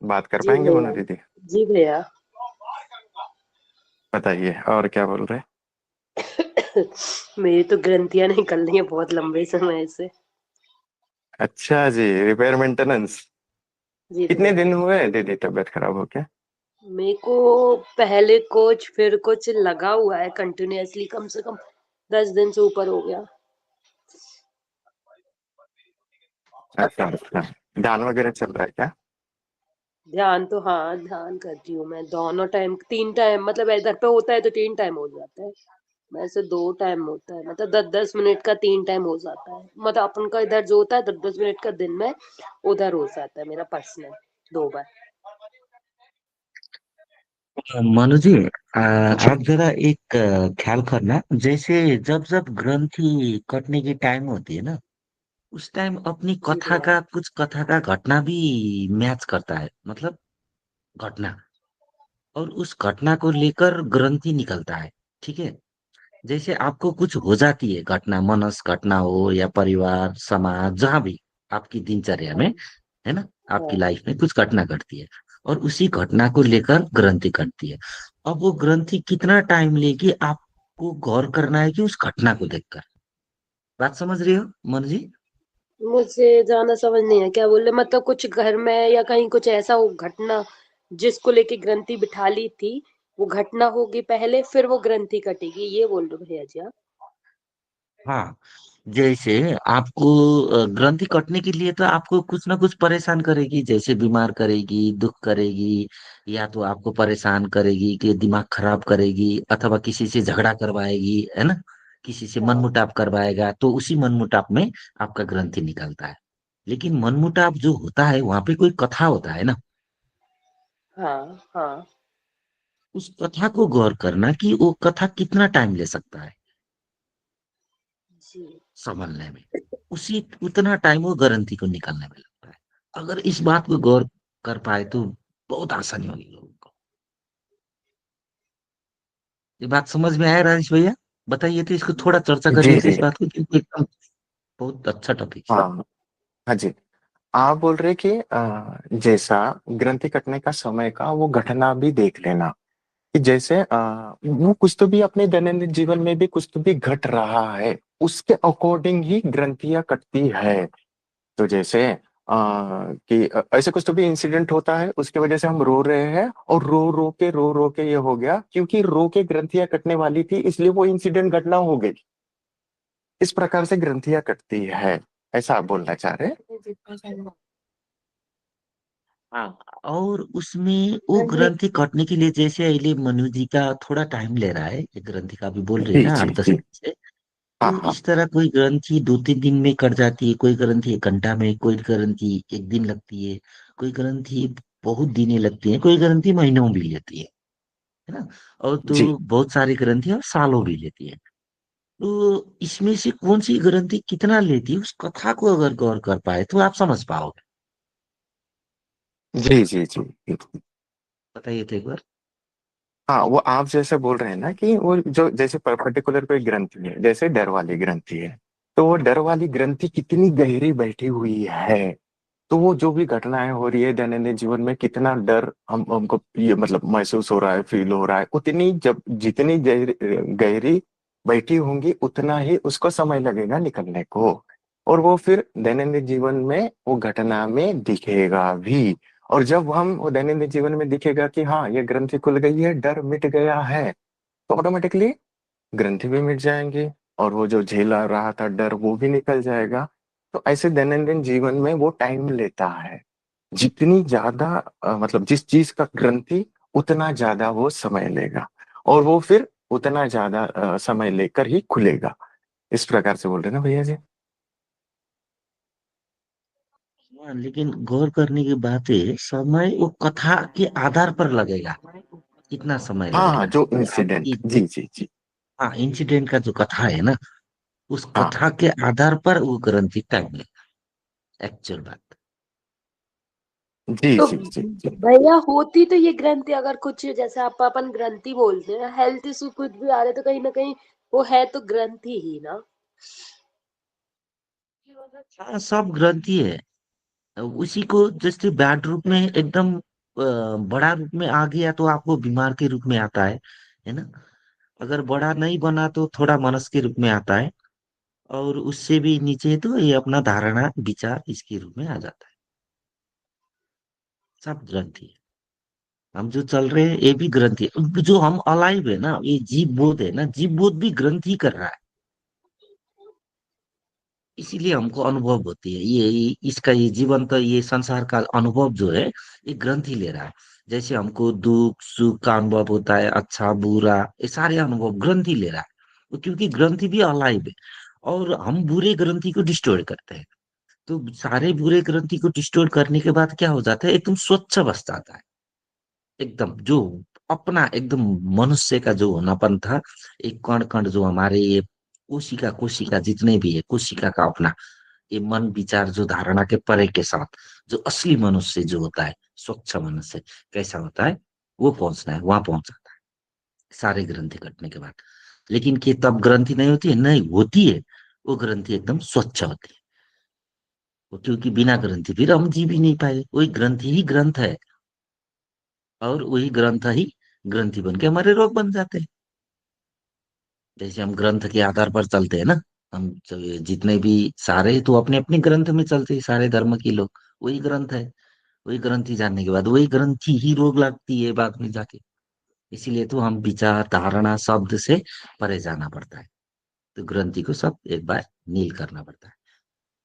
बात कर जी पाएंगे मोनू भैया। दीदी? जी भैया। बताइए और क्या बोल रहे? मेरी तो ग्रंथियां निकल रही है बहुत लंबे समय से। अच्छा जी, रिपेयर मेंटेनेंस। जी कितने भैया। दिन हुए दीदी तबीयत खराब हो के? मेरे को पहले कुछ फिर कुछ लगा हुआ है कंटिन्यूअसली, कम से कम 10 दिन से ऊपर हो गया। अच्छा अच्छा। ध्यान वगैरह चल रहा है क्या? ध्यान तो हाँ, ध्यान करती हूँ मैं दोनों टाइम, 3 टाइम, मतलब इधर पे होता है तो 3 टाइम हो जाता है। वैसे 2 टाइम होता है, मतलब 10-10 मिनट का 3 टाइम हो जाता है, मतलब अपन का इधर जो होता है 10-10 मिनट का दिन में, उधर हो जाता है मेरा पर्सनल 2 बार। मनु जी, आप जरा एक ख्याल करना। जैसे जब जब ग्रंथि कटने की टाइम होती है ना, उस टाइम अपनी जी कथा भैया। का कुछ कथा का घटना भी मैच करता है, मतलब घटना, और उस घटना को लेकर ग्रंथि निकलता है। ठीक है। जैसे आपको कुछ हो जाती है घटना, मनस घटना हो या परिवार समाज जहां भी आपकी दिनचर्या में, हाँ है ना, आपकी हाँ लाइफ में कुछ घटना घटती है, और उसी घटना को लेकर ग्रंथि घटती है। अब वो ग्रंथि कितना टाइम लेगी, आपको गौर करना है कि उस घटना को देखकर। बात समझ रही हो मन जी? मुझे ज्यादा समझ नहीं है क्या बोल रहे, मतलब कुछ घर में या कहीं कुछ ऐसा हो घटना जिसको लेके ग्रंथि बिठा ली थी, वो घटना होगी पहले फिर वो ग्रंथि कटेगी, ये बोल रहे हो भैया जी आप? हाँ। जैसे आपको ग्रंथि कटने के लिए तो आपको कुछ ना कुछ परेशान करेगी, जैसे बीमार करेगी, दुख करेगी, या तो आपको परेशान करेगी कि दिमाग खराब करेगी, अथवा किसी से झगड़ा करवाएगी, है ना, किसी से हाँ मनमुटाव करवाएगा, तो उसी मनमुटाव में आपका ग्रंथि निकलता है। लेकिन मनमुटाव जो होता है वहां पे कोई कथा होता है ना, हाँ हाँ। उस कथा को गौर करना कि वो कथा कितना टाइम ले सकता है जी। संभलने में। उसी उतना टाइम वो ग्रंथि को निकालने में लगता है। अगर इस बात को गौर कर पाए तो बहुत आसानी होगी लोगों को। ये बात समझ में आया राजेश भैया? बताइए तो, इसको थोड़ा चर्चा जी करिए तो जी। इस बात को, क्योंकि एकदम बहुत अच्छा टॉपिक है। हाँ हाँ जी। आप बोल रहे कि जैसा ग्रंथि कटने का समय का वो घटना भी देख लेना, कि जैसे वो कुछ तो भी अपने दैनंदिन जीवन में भी कुछ तो भी घट रहा है, उसके अकॉर्डिंग ही ग्रंथियां कटती है। तो जैसे कि ऐसे कुछ तो भी इंसिडेंट होता है, उसके वजह से हम रो रहे हैं, और रो रो के ये हो गया क्योंकि रो के ग्रंथियां कटने वाली थी, इसलिए वो इंसिडेंट घटना हो गई। इस प्रकार से ग्रंथियां कटती है, ऐसा आप बोलना चाह रहे हैं? हाँ। और उसमें वो ग्रंथि कटने के लिए, जैसे अली मनु जी का थोड़ा टाइम ले रहा है, ये ग्रंथि का भी बोल रहे हैं जी ना जी 8-10 जी। दिन से, हाँ तो हाँ। इस तरह कोई ग्रंथि 2-3 दिन में कट जाती है, कोई ग्रंथि 1 घंटा में, कोई ग्रंथि 1 दिन लगती है, कोई ग्रंथि बहुत दिनें लगती है, कोई ग्रंथि महीनों भी लेती है ना, और जी तो बहुत सारी ग्रंथियां सालों भी लेती है। तो इसमें से कौन सी ग्रंथि कितना लेती है, उस कथा को अगर गौर कर पाए तो आप समझ पाओगे। जी जी जी। बताइए तो एक बार। हाँ, वो आप जैसे बोल रहे हैं ना कि वो जो जैसे पर्टिकुलर कोई ग्रंथि है, जैसे डर वाली ग्रंथि है, तो वो डर वाली ग्रंथि कितनी गहरी बैठी हुई है, तो वो जो भी घटनाएं हो रही है दैनंदिन जीवन में, कितना डर हमको ये मतलब महसूस हो रहा है, फील हो रहा है, उतनी जब जितनी गहरी गहरी बैठी होंगी उतना ही उसको समय लगेगा निकलने को, और वो फिर दैनंदिन जीवन में वो घटना में दिखेगा भी। और जब हम वो दैनंदिन जीवन में दिखेगा कि हाँ ये ग्रंथि खुल गई है, डर मिट गया है, तो ऑटोमेटिकली ग्रंथि भी मिट जाएंगी, और वो जो झेला रहा था डर वो भी निकल जाएगा। तो ऐसे दैनंदिन जीवन में वो टाइम लेता है, जितनी ज्यादा मतलब जिस चीज का ग्रंथि, उतना ज्यादा वो समय लेगा, और वो फिर उतना ज्यादा समय लेकर ही खुलेगा। इस प्रकार से बोल रहे हैं ना भैया जी? हाँ, लेकिन गौर करने की बात है, समय वो कथा के आधार पर लगेगा, कितना समय हाँ हाँ, लगेगा जो इंसिडेंट, आपकी। जी जी जी। हाँ, इंसिडेंट का जो कथा है ना, उस हाँ कथा के आधार पर वो ग्रंथि टाइम लगेगा, एक्चुअल बात। जी तो जी जी जी। भैया होती तो ये ग्रंथि, अगर कुछ जैसे आप अपन ग्रंथि बोलते हैं, हेल्थ इशू कुछ भी आ रहे तो कहीं ना कहीं वो है तो ग्रंथि ही ना। हाँ, सब ग्रंथि है। उसी को जैसे बैड रूप में एकदम बड़ा रूप में आ गया तो आपको बीमार के रूप में आता है ना। अगर बड़ा नहीं बना तो थोड़ा मनस के रूप में आता है, और उससे भी नीचे तो ये अपना धारणा विचार इसके रूप में आ जाता है। सब ग्रंथि है। हम जो चल रहे हैं ये भी ग्रंथि है, जो हम अलाइव है ना, ये जीव बोध है ना, जीव बोध भी ग्रंथि कर रहा है। इसीलिए हमको अनुभव होती है इसका ये जीवन का ये संसार का अनुभव जो है ये ग्रंथि ले रहा है। जैसे हमको दुख सुख का अनुभव होता है, अच्छा बुरा, ये सारे अनुभव ग्रंथि ले रहा है। क्योंकि ग्रंथि भी अलाइव है, और हम बुरे ग्रंथि को डिस्ट्रॉय करते हैं। तो सारे बुरे ग्रंथि को डिस्ट्रॉय करने के बाद क्या हो जाता है, एकदम स्वच्छ बस जाता है। एकदम जो अपना एकदम मनुष्य का जो होनापन था, एक कण कण जो हमारे ये कोशिका कोशिका जितने भी है, कोशिका का अपना ये मन विचार जो धारणा के परे के साथ जो असली मनुष्य जो होता है, स्वच्छ मनुष्य कैसा होता है, वो पहुंचना है, वहां पहुंच जाता है सारे ग्रंथि कटने के बाद। लेकिन कि तब ग्रंथि नहीं होती है, नहीं होती है। वो ग्रंथि एकदम स्वच्छ होती है। क्योंकि बिना ग्रंथि फिर हम जी भी नहीं पाए, वही ग्रंथि ही ग्रंथ है, और वही ग्रंथ ही ग्रंथि बन के हमारे रोग बन जाते हैं। जैसे हम ग्रंथ के आधार पर चलते हैं ना, हम जितने भी सारे तो अपने अपने ग्रंथ में चलते हैं, सारे धर्म के लोग वही ग्रंथ है। वही ग्रंथि जानने के बाद वही ग्रंथि ही रोग लगती है बाद में जाके। इसीलिए तो हम विचार धारणा शब्द से परे जाना पड़ता है। तो ग्रंथि को सब एक बार नील करना पड़ता है,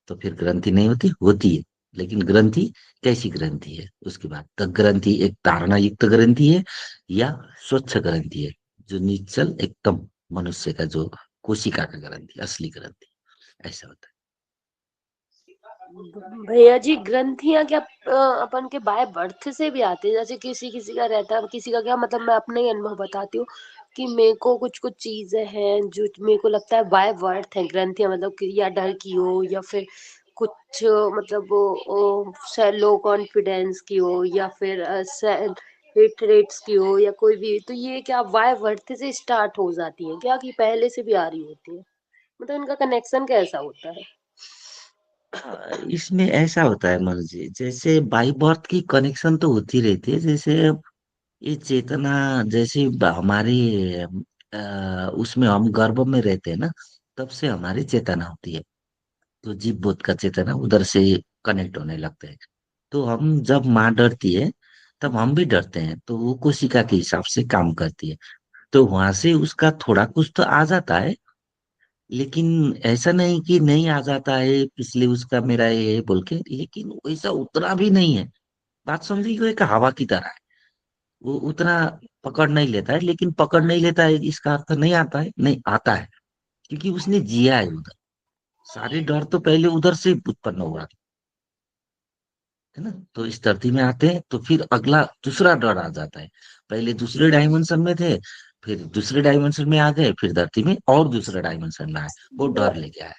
तो फिर ग्रंथि नहीं होती, होती है। लेकिन ग्रंथि कैसी ग्रंथि है, उसके बाद तक ग्रंथि एक धारणा युक्त ग्रंथि है, या स्वच्छ ग्रंथि है, जो निश्चल एकदम मनुष्य का जो कोशिका का ग्रंथि, असली ग्रंथि, ऐसा होता भैया जी, ग्रंथियां क्या अपन के बाय बर्थ से भी आते हैं? जैसे किसी किसी का रहता है, किसी का क्या, मतलब मैं अपना ही अनुभव बताती हूँ कि मेरे को कुछ कुछ चीजें हैं जो मेरे को लगता है बाय बर्थ है ग्रंथियां, मतलब कि या डर की हो, या फिर कुछ मतलब वो लो कॉन्फिडेंस की हो, या फिर हेट्रेट्स की हो, या कोई भी, तो ये क्या बाय बर्थ से स्टार्ट हो जाती है क्या, कि पहले से भी आ रही होती है? मतलब इनका कनेक्शन कैसा होता है? है। इसमें ऐसा होता है मनोज जी, जैसे बाई बर्थ की कनेक्शन तो होती रहती है। जैसे ये चेतना, जैसे हमारे उसमें हम गर्भ में रहते हैं ना, तब से हमारी चेतना होती है। तो जीव बोध का चेतना उधर से कनेक्ट होने लगते हैं। तो हम जब माँ डरती है तब हम भी डरते हैं, तो वो कोशिका के हिसाब से काम करती है। तो वहां से उसका थोड़ा कुछ तो आ जाता है, लेकिन ऐसा नहीं कि नहीं आ जाता है, पिछले उसका मेरा ये है बोल के, लेकिन वैसा उतना भी नहीं है। बात समझिए, वो एक हवा की तरह है। वो उतना पकड़ नहीं लेता है, लेकिन पकड़ नहीं लेता है इसका अर्थ नहीं आता है, नहीं आता है। क्योंकि उसने जिया है उधर। सारे डर तो पहले उधर से उत्पन्न हुआ है ना। तो इस धरती में आते हैं तो फिर अगला दूसरा डर आ जाता है। पहले दूसरे डायमेंशन में थे, फिर दूसरे डायमेंशन में आ गए, फिर धरती में और दूसरे डायमेंशन में आए, वो डर लेके आए।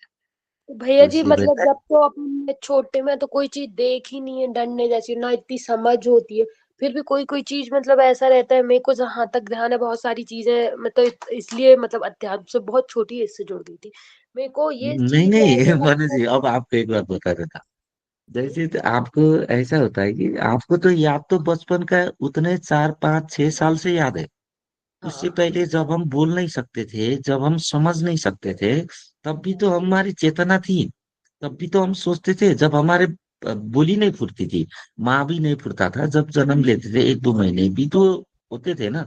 भैया तो जी, इसलिए मतलब बेहतर जब तो अपन छोटे में तो कोई चीज देख ही नहीं है डरने जैसी, ना इतनी समझ होती है, फिर भी कोई कोई चीज मतलब ऐसा रहता है। मेरे को जहां तक ध्यान है, बहुत सारी चीजें मतलब इसलिए मतलब अध्यात्म से बहुत छोटी एज से जुड़ गई थी। मेरे को ये नहीं चीज नहीं ऐसा मनु लगता है। जी, अब आपको एक बात बता देता। जैसे तो आपको ऐसा होता है कि आपको तो याद तो बचपन का उतने 4 5 6 साल से याद है। उससे हाँ, पहले जब हम बोल नहीं सकते थे, जब हम समझ नहीं सकते थे, तब भी तो हमारी चेतना थी। तब भी तो हम सोचते थे, जब हमारे बोली नहीं फूटती थी, माँ भी नहीं फूटता था, जब जन्म लेते थे 1 2 महीने भी तो होते थे ना,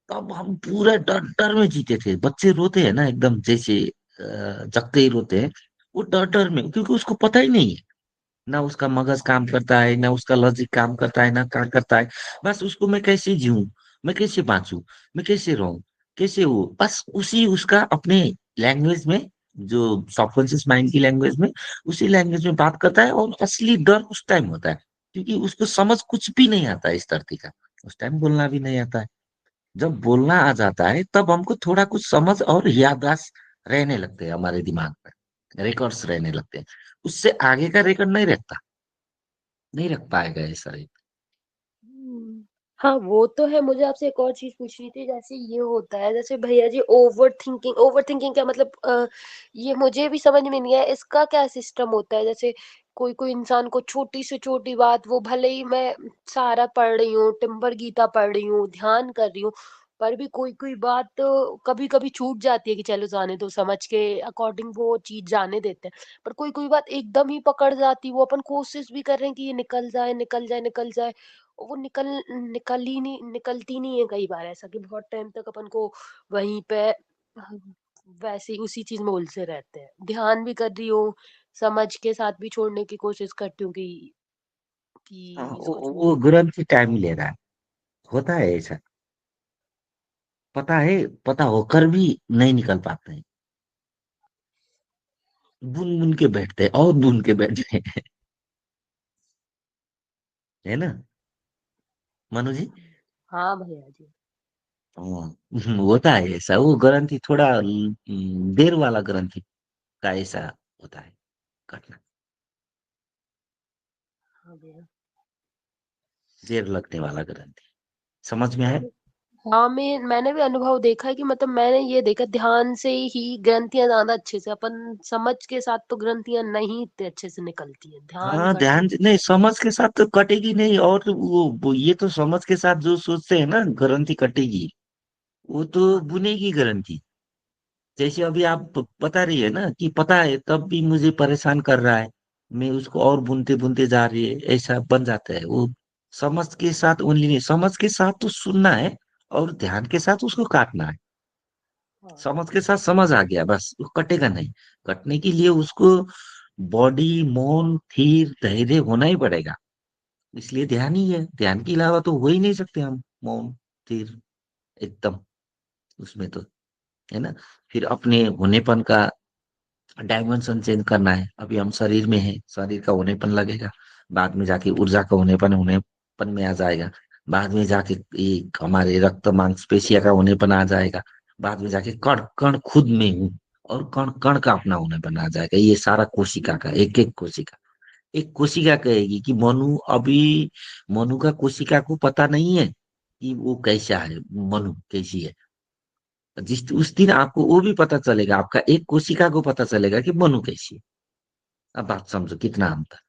तब हम पूरा डर डर में जीते थे। बच्चे रोते हैं ना एकदम जैसे जगते ही रोते हैं, वो डर डर में, क्योंकि उसको पता ही नहीं है, ना उसका मगज काम करता है, ना उसका लॉजिक काम करता है, ना काम करता है। बस उसको मैं कैसे जीऊं, मैं कैसे बांचूं, मैं कैसे रहूं, कैसे हो, बस उसी उसका अपने लैंग्वेज में, जो सबकॉन्शियस माइंड की लैंग्वेज में, उसी लैंग्वेज में बात करता है। और असली डर उस टाइम होता है, क्योंकि उसको समझ कुछ भी नहीं आता है इस धरती का। उस टाइम बोलना भी नहीं आता है। जब बोलना आ जाता है तब हमको थोड़ा कुछ समझ और याददाश्त रहने लगते हैं हमारे दिमाग में, रिकॉर्ड्स रहने लगते हैं। उससे आगे का रिकॉर्ड नहीं रहता, नहीं रख पाएगा ये शरीर। हाँ, वो तो है। मुझे आपसे एक और चीज पूछनी थी। जैसे ये होता है, जैसे भैया जी, ओवर थिंकिंग क्या मतलब, ये मुझे भी समझ में नहीं है, इसका क्या सिस्टम होता है? जैसे कोई कोई इंसान को छोटी से छोटी बात, वो भले ही मैं सारा पढ़ रही हूँ, टिम्बर गीता पढ़ रही हूँ, ध्यान कर रही हूँ, पर भी कोई कोई बात तो कभी कभी छूट जाती है कि चलो जाने दो, समझ के अकॉर्डिंग वो चीज जाने देते हैं। पर कोई कोई बात एकदम ही पकड़ जाती, वो अपन कोशिश भी कर रहे हैं कि ये निकल जाए निकल जाए निकल जाए, और वो निकलती नहीं है। कई बार ऐसा कि बहुत टाइम तक अपन को वहीं पे वैसे ही उसी चीज में उलझे रहते हैं। ध्यान भी कर रही हूँ, समझ के साथ भी छोड़ने की कोशिश करती हूँ हाँ, कि इसको वो छोड़ो। ग्रंथि टाइम ले रहा है, होता है ऐसा। पता है, पता होकर भी नहीं निकल पाते हैं, बुन बुन के बैठते हैं और बुन के बैठते हैं। है ना मनु जी? हाँ भैया जी। हाँ, होता है ऐसा। वो ग्रंथि थोड़ा देर वाला ग्रंथि का ऐसा होता है घटना, हाँ भैया। देर लगने वाला ग्रंथि। समझ में आया? हाँ, मैंने भी अनुभव देखा है कि मतलब मैंने ये देखा, ध्यान से ही ग्रंथियां ज्यादा अच्छे से, अपन समझ के साथ तो ग्रंथियां नहीं इतने अच्छे से निकलती है, ध्यान हाँ, करते ध्यान हैं। नहीं, समझ के साथ तो कटेगी नहीं। और वो ये तो समझ के साथ जो सोचते हैं ना ग्रंथि कटेगी, वो तो हाँ बुनेगी ग्रंथि। जैसे अभी आप बता रही है ना कि पता है तब भी मुझे परेशान कर रहा है, मैं उसको और बुनते बुनते जा रही है, ऐसा बन जाता है वो। समझ के साथ ओनली नहीं, समझ के साथ तो सुनना है और ध्यान के साथ उसको काटना है। हाँ समझ के साथ समझ आ गया, बस वो कटेगा नहीं। कटने के लिए उसको बॉडी, मौन, थीर, धैर्य होना ही पड़ेगा। इसलिए ध्यान ही है, ध्यान के अलावा तो हो ही नहीं सकते हम मौन, थीर, एकदम उसमें तो। है ना? फिर अपने होनेपन का डायमेंशन चेंज करना है। अभी हम शरीर में हैं, शरीर का होनेपन लगेगा, बाद में जाके ऊर्जा का होनेपन होनेपन में आ जाएगा, बाद में जाके ये हमारे रक्त मांसपेशिया का होनेपन आ जाएगा, बाद में जाके कण कण खुद में हूँ, और कण कण का अपना होनेपन आ जाएगा। ये सारा कोशिका का, एक एक कोशिका। एक कोशिका कहेगी कि मनु अभी, मनु का कोशिका को पता नहीं है कि वो कैसा है, मनु कैसी है। जिस उस दिन आपको वो भी पता चलेगा, आपका एक कोशिका को पता चलेगा कि मनु कैसी है। अब बात समझो कितना अंतर।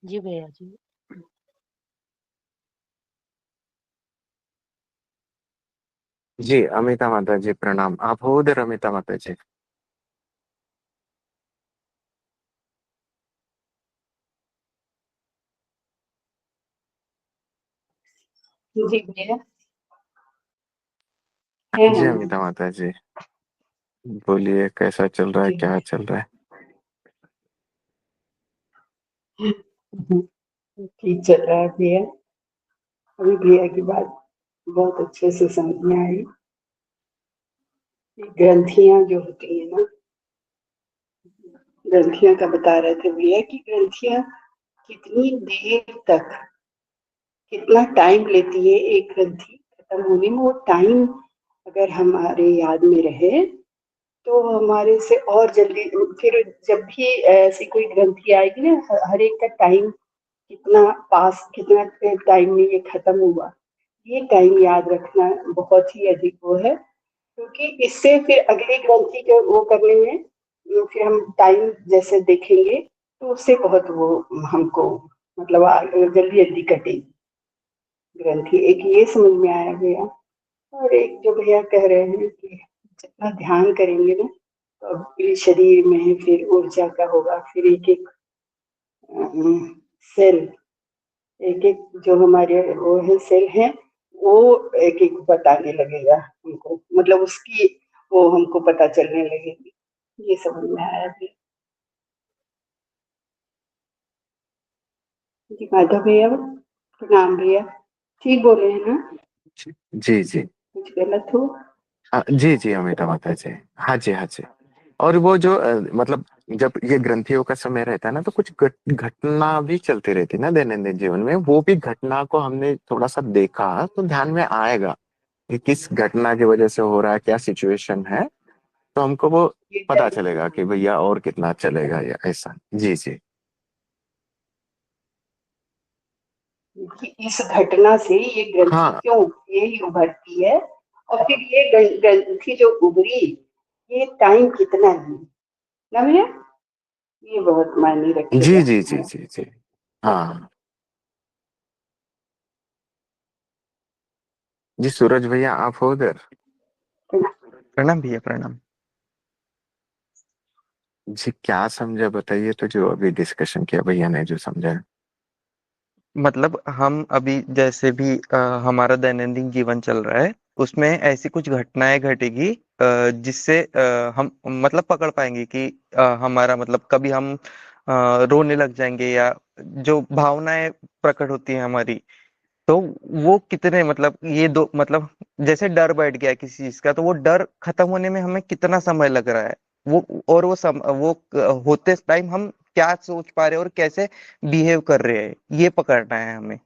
जी भैया जी। जी अमिता माता जी प्रणाम। आप हो उधर अमिता माता जी? जी भैया है जी हम। अमिता माता जी, बोलिए कैसा चल रहा है, जी क्या भैया। चल रहा है? ठीक चल रहा है भैया। अभी भैया की बात बहुत अच्छे से समझ में आई। ग्रंथियां जो होती है ना, ग्रंथियां का बता रहे थे भैया कि ग्रंथियां कितनी देर तक, कितना टाइम लेती है एक ग्रंथि खत्म होने में। वो टाइम अगर हमारे याद में रहे तो हमारे से और जल्दी, फिर जब भी ऐसी कोई ग्रंथि आएगी ना, हर एक का टाइम कितना पास, कितना टाइम में ये खत्म हुआ, ये टाइम याद रखना बहुत ही अधिक वो है। क्योंकि इससे फिर अगली ग्रंथि के वो करने में फिर हम टाइम जैसे देखेंगे तो उससे बहुत वो हमको मतलब जल्दी जल्दी कटेगी ग्रंथि। एक ये समझ में आया भैया। और एक जो भैया कह रहे हैं कि जितना ध्यान करेंगे ना तो अपने शरीर में फिर ऊर्जा का होगा, फिर एक एक सेल, एक एक जो हमारे वो है सेल है, वो एक एक बताने लगेगा हमको, मतलब उसकी वो हमको पता चलने लगेगी। ये समझ में आया भी। जी माधव भैया प्रणाम भैया। ठीक बोले हैं ना? जी जी। कुछ गलत हो? जी जी अमिता माता जी। हाँ जी हाँ जी। और वो जो मतलब जब ये ग्रंथियों का समय रहता है ना, तो कुछ घटना भी चलती रहती है ना दैनंदिन जीवन में, वो भी घटना को हमने थोड़ा सा देखा तो ध्यान में आएगा कि किस घटना की वजह से हो रहा है, क्या सिचुएशन है। तो हमको वो ये पता टाइम, चलेगा कि भैया और कितना चलेगा या ऐसा। जी जी। कि इस घटना से ये ग्रंथि हाँ क्यों ये उभरती है, और फिर ये ग्रंथि जो उभरी, ये टाइम कितना है ना भैया, ये बहुत मायने जी रखेगा। जी जी जी जी। हाँ जी, सूरज भैया आप हो उधर? प्रणाम भैया, प्रणाम। जी क्या समझा बताइए, तो जो अभी डिस्कशन किया भैया ने जो समझा। मतलब हम अभी जैसे भी हमारा दैनंदिन जीवन चल रहा है, उसमें ऐसी कुछ घटनाएं घटेगी जिससे हम मतलब पकड़ पाएंगे कि हमारा मतलब कभी हम रोने लग जाएंगे, या जो भावनाएं प्रकट होती हैं हमारी, तो वो कितने मतलब ये दो मतलब जैसे डर बैठ गया किसी चीज का, तो वो डर खत्म होने में हमें कितना समय लग रहा है, वो और होते टाइम हम क्या सोच पा रहे हैं और कैसे बिहेव कर रहे हैं, ये पकड़ना है हमें।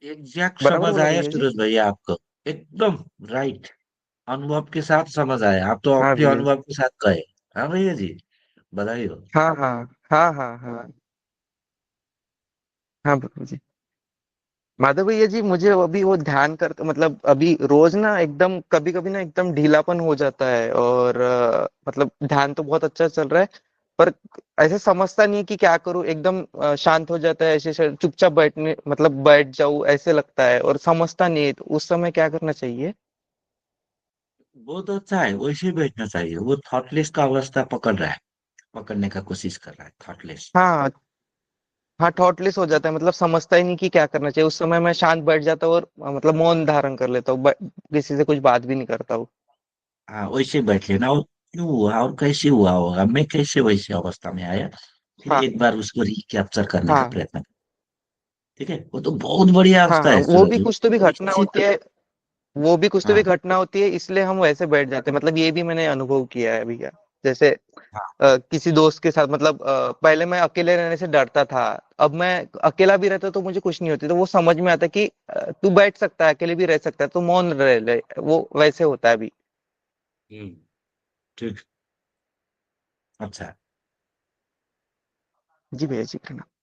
एग्जैक्ट बराबर समझ बोला आया भैया जी? सूरज भैया आपको। एकदम राइट। अनुभव के साथ समझ आया, आप तो हाँ अपने भैया। अनुभव के साथ गए। हाँ भैया जी, बधाई हो। हाँ हाँ हाँ हाँ हाँ। हाँ बाबू जी। माधव भैया जी, मुझे अभी वो ध्यान कर मतलब अभी रोज ना एकदम कभी कभी ना एकदम ढीलापन हो जाता है, और मतलब ध्यान तो बहुत अच्छा चल रहा है, पर ऐसे समझता नहीं है कि क्या करूं, एकदम शांत हो जाता है, ऐसे चुपचाप बैठने मतलब बैठ जाऊं ऐसे लगता है, और समझता नहीं है, तो उस समय क्या करना चाहिए? वो तो अच्छा है, वैसे ही बैठना चाहिए। वो थॉटलेस का अवस्था पकड़ रहा है, पकड़ने का कोशिश कर रहा है, थॉटलेस। हाँ हाँ, थॉटलेस हो जाता है, मतलब समझता ही नहीं कि क्या करना चाहिए, उस समय मैं शांत बैठ जाता हूँ और मतलब मौन धारण कर लेता हूँ, किसी से कुछ बात भी नहीं करता हूँ। हाँ वैसे बैठ लेना। और क्यों हुआ और कैसे हुआ होगा, मैं कैसे वैसे अवस्था में आया, फिर हाँ एक बार उसको रिकैप्चर करने का हाँ प्रयत्न। ठीक है, वो तो बहुत बढ़िया हाँ अवस्था हाँ, है वो भी सूरज। कुछ तो भी घटना निश्चित। होती है, वो भी कुछ तो भी हाँ घटना होती है, इसलिए हम वैसे बैठ जाते हैं, मतलब ये भी मैंने अनुभव किया है भैया। जैसे हाँ। किसी दोस्त के साथ मतलब पहले मैं अकेले रहने से डरता था, अब मैं अकेला भी रहता तो मुझे कुछ नहीं होती, तो वो समझ में आता कि तू बैठ सकता है, अकेले भी रह सकता है, तो मौन रह ले, वो वैसे होता है अभी। हम्म, ठीक। अच्छा। जी भैया जी, प्रणाम।